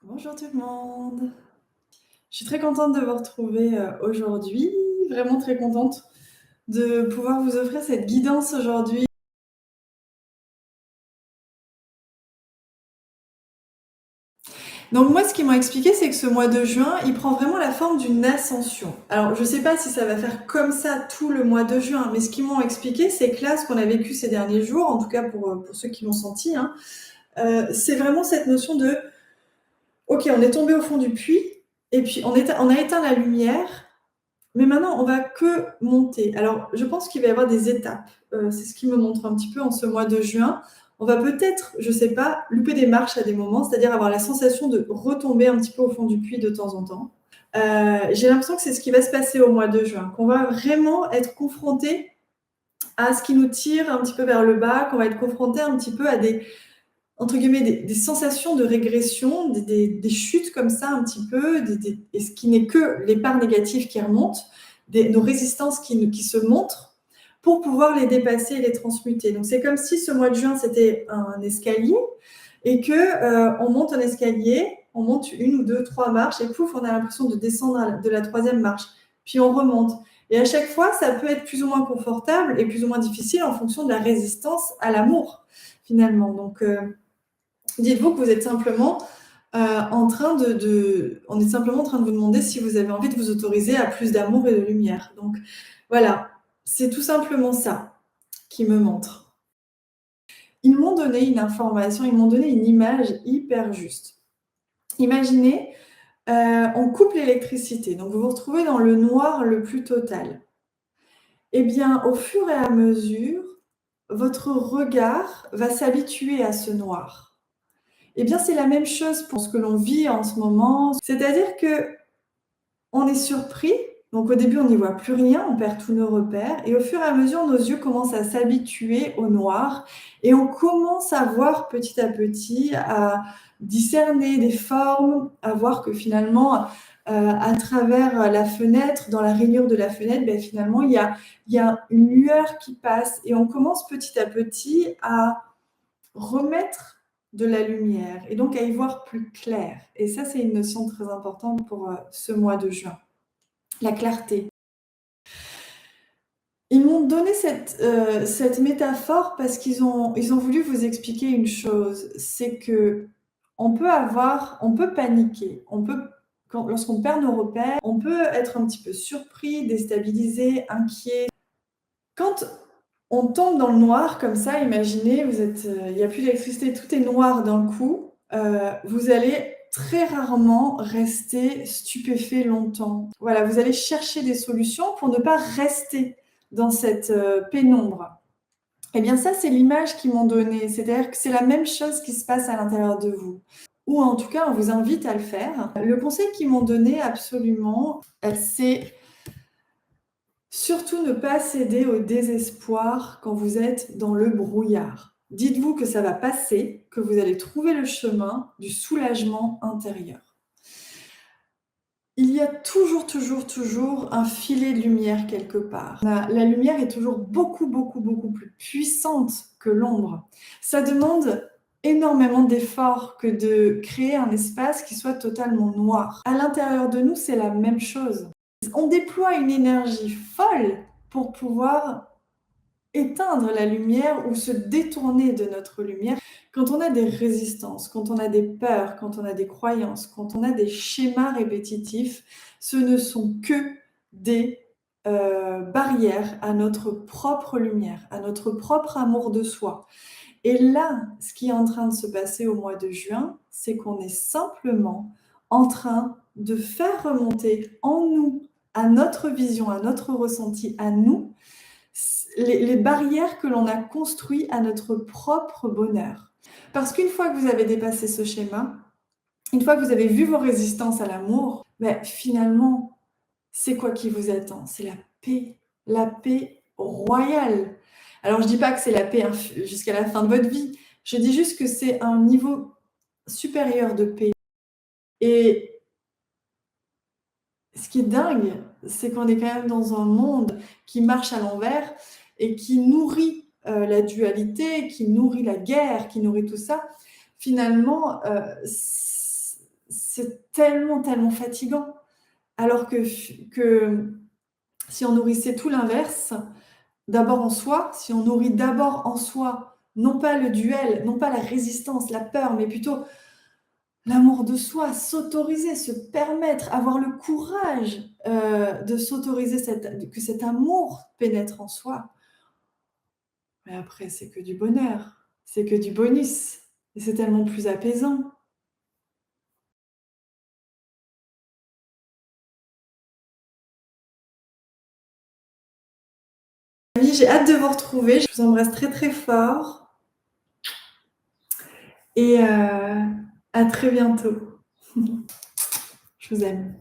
Bonjour tout le monde. Je suis très contente de vous retrouver, aujourd'hui, vraiment très contente de pouvoir vous offrir cette guidance aujourd'hui. Donc moi, ce qu'ils m'ont expliqué, c'est que ce mois de juin, il prend vraiment la forme d'une ascension. Alors je sais pas si ça va faire comme ça tout le mois de juin, mais ce qu'ils m'ont expliqué, c'est que là, ce qu'on a vécu ces derniers jours, en tout cas pour ceux qui l'ont senti, hein, c'est vraiment cette notion de: «OK, on est tombé au fond du puits et puis on a éteint la lumière. Mais maintenant, on va que monter. Alors, je pense qu'il va y avoir des étapes. C'est ce qui me montre un petit peu en ce mois de juin. On va peut-être, je sais pas, louper des marches à des moments, c'est-à-dire avoir la sensation de retomber un petit peu au fond du puits de temps en temps. J'ai l'impression que c'est ce qui va se passer au mois de juin, qu'on va vraiment être confronté à ce qui nous tire un petit peu vers le bas, qu'on va être confronté un petit peu à des, entre guillemets, des sensations de régression, des chutes comme ça un petit peu, et ce qui n'est que les parts négatives qui remontent, nos résistances qui se montrent pour pouvoir les dépasser et les transmuter. Donc c'est comme si ce mois de juin, c'était un escalier et que on monte un escalier, on monte une ou deux, trois marches et pouf, on a l'impression de descendre de la troisième marche. Puis on remonte. Et à chaque fois, ça peut être plus ou moins confortable et plus ou moins difficile en fonction de la résistance à l'amour, finalement. Donc, dites-vous que vous êtes simplement on est simplement en train de vous demander si vous avez envie de vous autoriser à plus d'amour et de lumière. Donc voilà, c'est tout simplement ça qui me montre. Ils m'ont donné une information, ils m'ont donné une image hyper juste. Imaginez, on coupe l'électricité, donc vous vous retrouvez dans le noir le plus total. Eh bien, au fur et à mesure, votre regard va s'habituer à ce noir. Eh bien, c'est la même chose pour ce que l'on vit en ce moment. C'est-à-dire que on est surpris, donc au début, on n'y voit plus rien, on perd tous nos repères et au fur et à mesure, nos yeux commencent à s'habituer au noir et on commence à voir petit à petit, à discerner des formes, à voir que finalement, à travers la fenêtre, dans la rainure de la fenêtre, beh, finalement, il y a une lueur qui passe et on commence petit à petit à remettre de la lumière et donc à y voir plus clair et ça, c'est une notion très importante pour, ce mois de juin. La clarté. Ils m'ont donné cette métaphore parce qu'ils ont voulu vous expliquer une chose, c'est qu'on peut paniquer, lorsqu'on perd nos repères, on peut être un petit peu surpris, déstabilisé, inquiet. Quand on tombe dans le noir comme ça, imaginez, il n'y a plus d'électricité, tout est noir d'un coup, vous allez très rarement rester stupéfait longtemps. Voilà, vous allez chercher des solutions pour ne pas rester dans cette, pénombre. Eh bien ça, c'est l'image qu'ils m'ont donnée, c'est-à-dire que c'est la même chose qui se passe à l'intérieur de vous ou en tout cas, on vous invite à le faire. Le conseil qu'ils m'ont donné absolument, c'est surtout ne pas céder au désespoir quand vous êtes dans le brouillard. Dites-vous que ça va passer, que vous allez trouver le chemin du soulagement intérieur. Il y a toujours, toujours, toujours un filet de lumière quelque part. La lumière est toujours beaucoup, beaucoup, beaucoup plus puissante que l'ombre. Ça demande énormément d'efforts que de créer un espace qui soit totalement noir. À l'intérieur de nous, c'est la même chose. On déploie une énergie folle pour pouvoir éteindre la lumière ou se détourner de notre lumière. Quand on a des résistances, quand on a des peurs, quand on a des croyances, quand on a des schémas répétitifs, ce ne sont que des barrières à notre propre lumière, à notre propre amour de soi. Et là, ce qui est en train de se passer au mois de juin, c'est qu'on est simplement en train de faire remonter en nous, à notre vision, à notre ressenti, à nous, les barrières que l'on a construites à notre propre bonheur. Parce qu'une fois que vous avez dépassé ce schéma, une fois que vous avez vu vos résistances à l'amour, ben, finalement, c'est quoi qui vous attend? C'est la paix royale. Alors, je dis pas que c'est la paix jusqu'à la fin de votre vie. Je dis juste que c'est un niveau supérieur de paix. Et ce qui est dingue, c'est qu'on est quand même dans un monde qui marche à l'envers et qui nourrit la dualité, qui nourrit la guerre, qui nourrit tout ça. Finalement, c'est tellement, tellement fatigant. Alors que si on nourrissait tout l'inverse, d'abord en soi, si on nourrit d'abord en soi, non pas le duel, non pas la résistance, la peur, mais plutôt l'amour de soi, s'autoriser, se permettre, avoir le courage de s'autoriser que cet amour pénètre en soi. Mais après, c'est que du bonheur, c'est que du bonus, et c'est tellement plus apaisant. Amis, j'ai hâte de vous retrouver. Je vous embrasse très très fort et à très bientôt. Je vous aime.